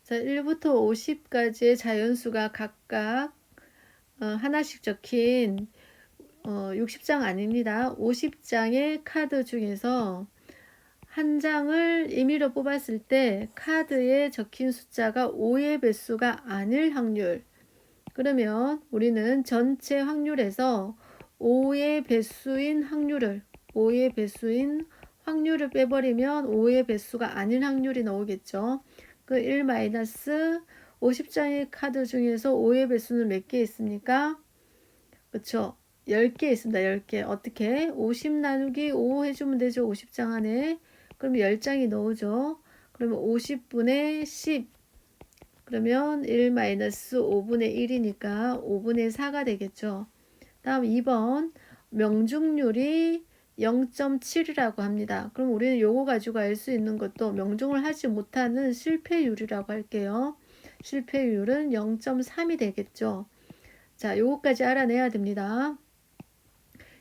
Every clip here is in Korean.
자, 1부터 50까지의 자연수가 각각 하나씩 적힌 60장 아닙니다. 50장의 카드 중에서 한 장을 임의로 뽑았을 때 카드에 적힌 숫자가 5의 배수가 아닐 확률. 그러면 우리는 전체 확률에서 5의 배수인 확률을 빼버리면 5의 배수가 아닌 확률이 나오겠죠. 그 1 마이너스 50장의 카드 중에서 5의 배수는 몇 개 있습니까? 그쵸? 10개 있습니다. 10개. 어떻게? 50 나누기 5 해주면 되죠. 50장 안에. 그러면 10장이 나오죠. 그러면 50분의 10. 그러면 1 마이너스 5분의 1이니까 5분의 4가 되겠죠. 다음 2번. 명중률이 0.7이라고 합니다. 그럼 우리는 요거 가지고 알 수 있는 것도 명중을 하지 못하는 실패율이라고 할게요. 실패율은 0.3이 되겠죠. 자, 요거까지 알아내야 됩니다.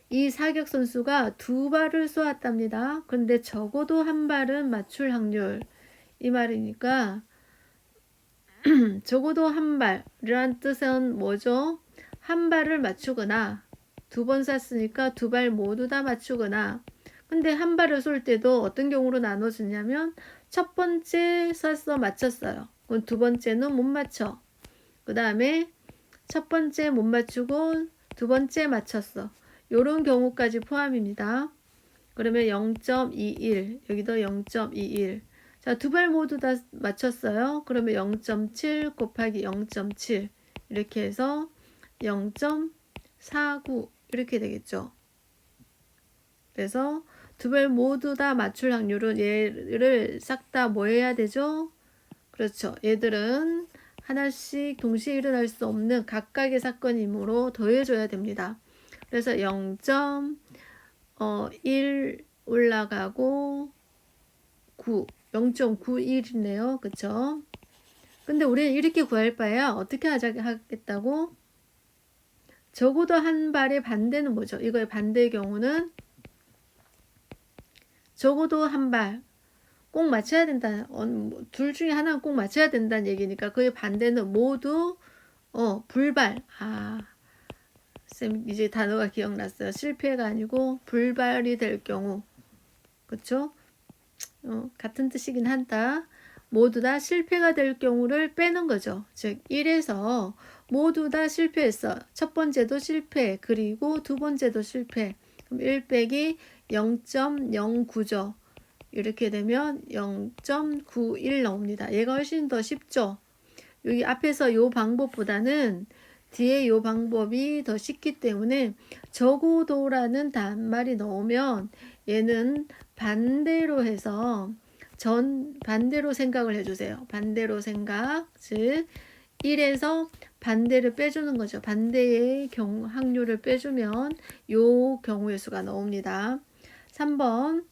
이 사격 선수가 2발을 쏘았답니다. 그런데 적어도 한 발은 맞출 확률. 이 말이니까 적어도 한 발이란 뜻은 뭐죠? 한 발을 맞추거나 2번 쐈으니까 2발 모두 다 맞추거나. 근데 한 발을 쏠 때도 어떤 경우로 나눠주냐면 첫 번째 쐈어 맞췄어요. 그럼 두 번째는 못 맞춰. 그 다음에 첫 번째 못 맞추고 두 번째 맞췄어. 요런 경우까지 포함입니다. 그러면 0.21 여기도 0.21. 자, 두 발 모두 다 맞췄어요. 그러면 0.7 곱하기 0.7 이렇게 해서 0.49 이렇게 되겠죠. 그래서 두 발 모두 다 맞출 확률은 얘를 싹 다 뭐 해야 되죠? 그렇죠. 얘들은 하나씩 동시에 일어날 수 없는 각각의 사건이므로 더해줘야 됩니다. 그래서 0.1 올라가고 9, 0.91이네요. 그쵸? 근데 우리는 이렇게 구할 바에야 어떻게 하겠다고? 적어도 한 발의 반대는 뭐죠? 이거의 반대의 경우는 적어도 한 발 꼭 맞춰야 된다. 둘 중에 하나는 꼭 맞춰야 된다는 얘기니까 그의 반대는 모두 불발. 쌤 이제 단어가 기억났어요. 실패가 아니고 불발이 될 경우. 그쵸? 같은 뜻이긴 한다. 모두 다 실패가 될 경우를 빼는 거죠. 즉 1에서 모두 다 실패했어. 첫 번째도 실패. 그리고 두 번째도 실패. 그럼 1 빼기 0.09죠. 이렇게 되면 0.91 나옵니다. 얘가 훨씬 더 쉽죠. 여기 앞에서 요 방법보다는 뒤에 요 방법이 더 쉽기 때문에 적어도라는 단말이 나오면 얘는 반대로 해서 반대로 생각을 해주세요. 반대로 생각, 즉 1에서 반대를 빼주는 거죠. 반대의 확률을 빼주면 요 경우의 수가 나옵니다. 3번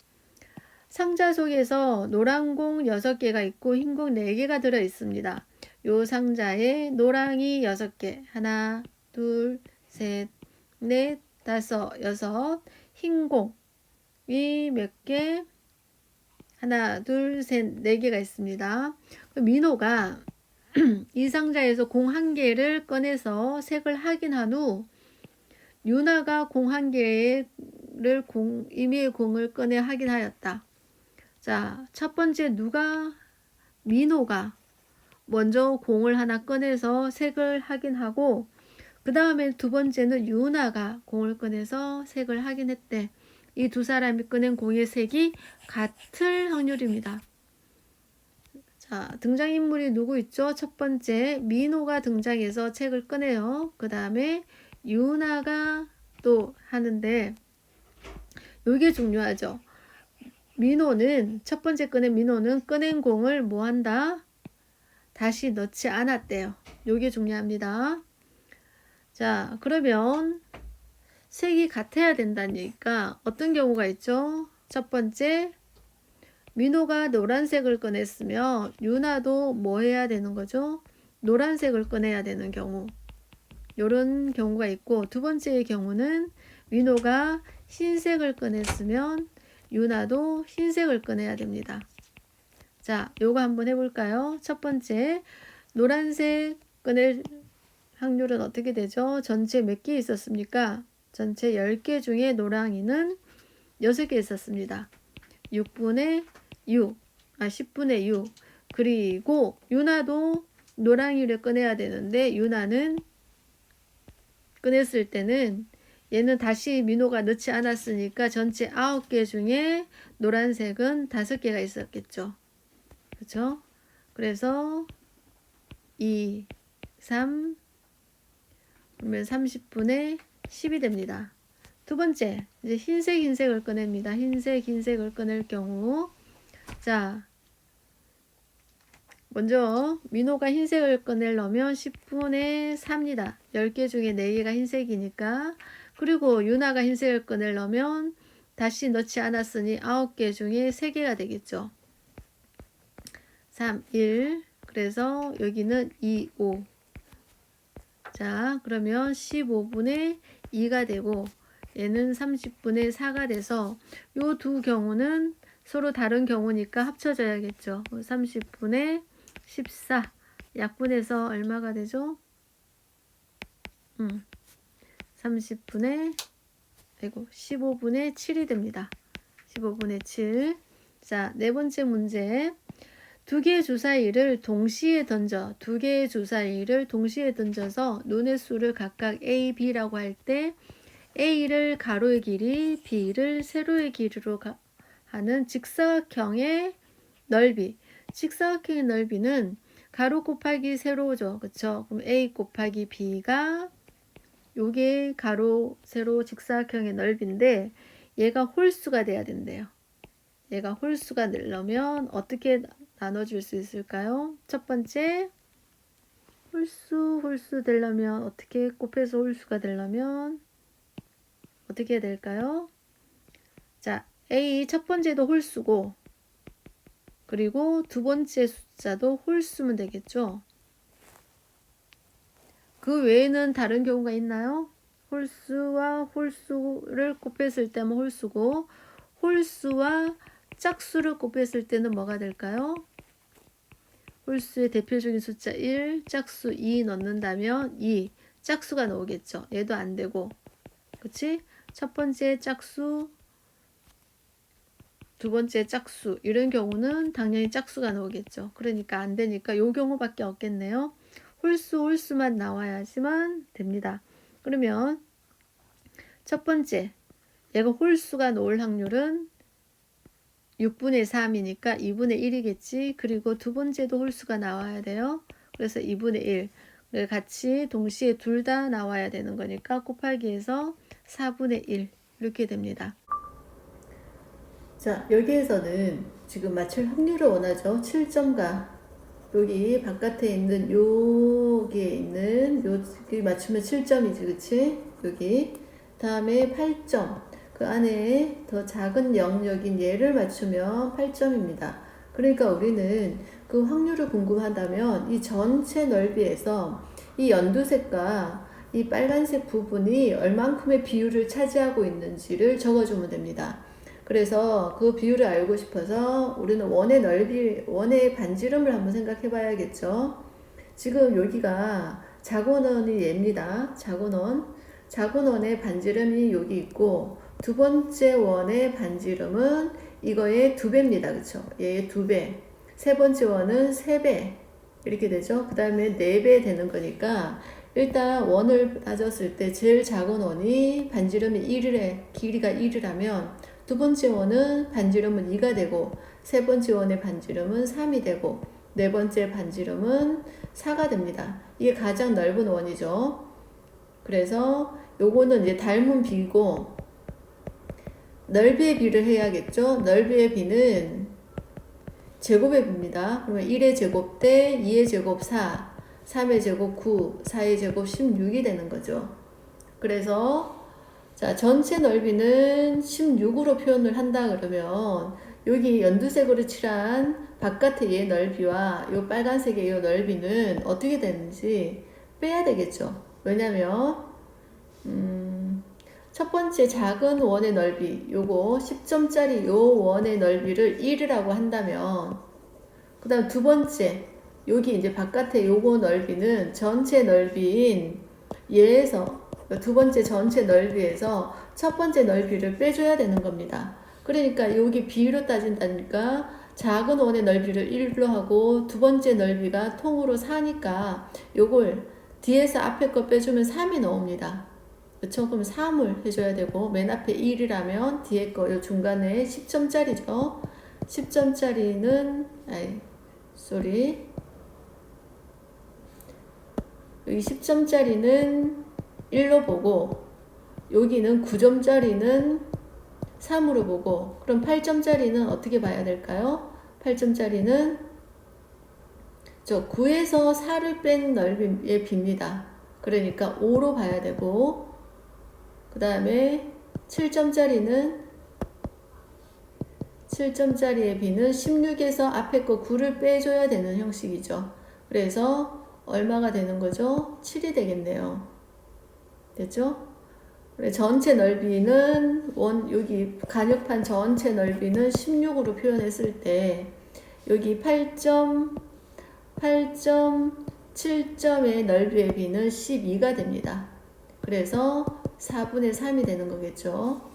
상자 속에서 노란 공 6개가 있고 흰 공 4개가 들어 있습니다. 요 상자에 노랑이 6개. 하나, 둘, 셋, 넷, 다섯, 여섯. 흰 공이 몇 개? 하나, 둘, 셋, 4개가 있습니다. 민호가 이 상자에서 공 1개를 꺼내서 색을 확인한 후 유나가 공 1개를 임의의 공을 꺼내 확인하였다. 자, 첫 번째 민호가 먼저 공을 하나 꺼내서 색을 확인하고 그 다음에 두 번째는 유나가 공을 꺼내서 색을 확인했대. 이 두 사람이 꺼낸 공의 색이 같을 확률입니다. 자, 등장인물이 누구 있죠? 첫 번째 민호가 등장해서 책을 꺼내요. 그 다음에 유나가 또 하는데 이게 중요하죠. 첫 번째 민호는 꺼낸 공을 뭐 한다? 다시 넣지 않았대요. 요게 중요합니다. 자, 그러면 색이 같아야 된다는 얘기가 어떤 경우가 있죠? 첫 번째, 민호가 노란색을 꺼냈으면 유나도 뭐 해야 되는 거죠? 노란색을 꺼내야 되는 경우. 요런 경우가 있고, 두 번째의 경우는 민호가 흰색을 꺼냈으면 유나도 흰색을 꺼내야 됩니다. 자, 요거 한번 해볼까요? 첫 번째, 노란색 꺼낼 확률은 어떻게 되죠? 전체 몇 개 있었습니까? 전체 10개 중에 노랑이는 6개 있었습니다. 6분의 6, 10분의 6. 그리고 유나도 노랑이를 꺼내야 되는데 유나는 꺼냈을 때는 얘는 다시 민호가 넣지 않았으니까 전체 9개 중에 노란색은 5개가 있었겠죠. 그렇죠? 그래서 2, 3, 그러면 30분의 10이 됩니다. 두 번째, 이제 흰색을 꺼냅니다. 흰색을 꺼낼 경우, 자, 먼저 민호가 흰색을 꺼내려면 10분의 3이다. 10개 중에 4개가 흰색이니까. 그리고 유나가 흰색을 꺼내려면 다시 넣지 않았으니 9개 중에 3개가 되겠죠. 3, 1. 그래서 여기는 2, 5. 자, 그러면 15분의 2가 되고 얘는 30분의 4가 돼서 요 두 경우는 서로 다른 경우니까 합쳐져야겠죠. 30분의 14 약분해서 얼마가 되죠? 30분의 15분의 7이 됩니다. 15분의 7. 자, 네 번째 문제. 두 개의 주사위를 동시에 던져서 논의 수를 각각 A, B라고 할 때 A를 가로의 길이, B를 세로의 길이로 하는 직사각형의 넓이. 직사각형의 넓이는 가로 곱하기 세로죠. 그쵸? 그럼 A 곱하기 B가 요게 가로, 세로, 직사각형의 넓이인데 얘가 홀수가 돼야 된대요. 얘가 홀수가 되려면 어떻게 나눠줄 수 있을까요? 첫 번째, 홀수 되려면 어떻게 곱해서 홀수가 되려면 어떻게 해야 될까요? 자, A 첫 번째도 홀수고 그리고 두 번째 숫자도 홀수면 되겠죠. 그 외에는 다른 경우가 있나요? 홀수와 홀수를 곱했을 때는 홀수고 홀수와 짝수를 곱했을 때는 뭐가 될까요? 홀수의 대표적인 숫자 1, 짝수 2 넣는다면 2, 짝수가 나오겠죠. 얘도 안 되고, 그치? 첫 번째 짝수, 두 번째 짝수 이런 경우는 당연히 짝수가 나오겠죠. 그러니까 안 되니까 요 경우밖에 없겠네요. 홀수만 나와야지만 됩니다. 그러면 첫 번째 얘가 홀수가 나올 확률은 6분의 3이니까 2분의 1이겠지. 그리고 두 번째도 홀수가 나와야 돼요. 그래서 2분의 1. 같이 동시에 둘 다 나와야 되는 거니까 곱하기 해서 4분의 1 이렇게 됩니다. 자, 여기에서는 지금 맞출 확률을 원하죠. 7점과 여기 바깥에 있는 여기에 있는 여기 맞추면 7점이지, 그치? 여기 다음에 8점. 그 안에 더 작은 영역인 얘를 맞추면 8점입니다. 그러니까 우리는 그 확률을 궁금하다면 이 전체 넓이에서 이 연두색과 이 빨간색 부분이 얼만큼의 비율을 차지하고 있는지를 적어주면 됩니다. 그래서 그 비율을 알고 싶어서 우리는 원의 반지름을 한번 생각해 봐야겠죠. 지금 여기가 작은원이 얘입니다. 작은원의 반지름이 여기 있고 두 번째 원의 반지름은 이거의 2배입니다. 그쵸? 얘의 2배. 세 번째 원은 3배. 이렇게 되죠. 그 다음에 4배 되는 거니까 일단 원을 따졌을 때 제일 작은 원이 반지름이 1이래, 길이가 1이라면 두 번째 원은 반지름은 2가 되고 세 번째 원의 반지름은 3이 되고 네 번째 반지름은 4가 됩니다. 이게 가장 넓은 원이죠. 그래서 요거는 이제 닮은 비고 넓이의 비를 해야겠죠. 넓이의 비는 제곱의 비입니다. 그러면 1의 제곱 대 2의 제곱 4, 3의 제곱 9, 4의 제곱 16이 되는 거죠. 그래서 자, 전체 넓이는 16으로 표현을 한다 그러면 여기 연두색으로 칠한 바깥의 얘 넓이와 요 빨간색의 요 넓이는 어떻게 되는지 빼야 되겠죠. 왜냐면 첫 번째 작은 원의 넓이 요거 10점짜리 요 원의 넓이를 1이라고 한다면 그 다음 두 번째, 여기 이제 바깥에 요거 넓이는 전체 넓이인 얘에서, 두 번째 전체 넓이에서 첫 번째 넓이를 빼줘야 되는 겁니다. 그러니까 여기 비율로 따진다니까 작은 원의 넓이를 1로 하고 두 번째 넓이가 통으로 4니까 요걸 뒤에서 앞에 거 빼주면 3이 나옵니다. 그쵸? 그럼 3을 해줘야 되고 맨 앞에 1이라면 뒤에 거 요 중간에 10점짜리죠. 10점짜리는 여기 10점짜리는 1로 보고 여기는 9점짜리는 3으로 보고 그럼 8점짜리는 어떻게 봐야 될까요? 8점짜리는 저 9에서 4를 뺀 넓이의 비입니다. 그러니까 5로 봐야 되고 그 다음에 7점짜리는 7점짜리의 비는 16에서 앞에 거 9를 빼줘야 되는 형식이죠. 그래서 얼마가 되는 거죠? 7이 되겠네요. 됐죠? 전체 넓이는 여기 간역판 전체 넓이는 16으로 표현했을 때 여기 8.7점의 넓이의 비는 12가 됩니다. 그래서 4분의 3이 되는 거겠죠.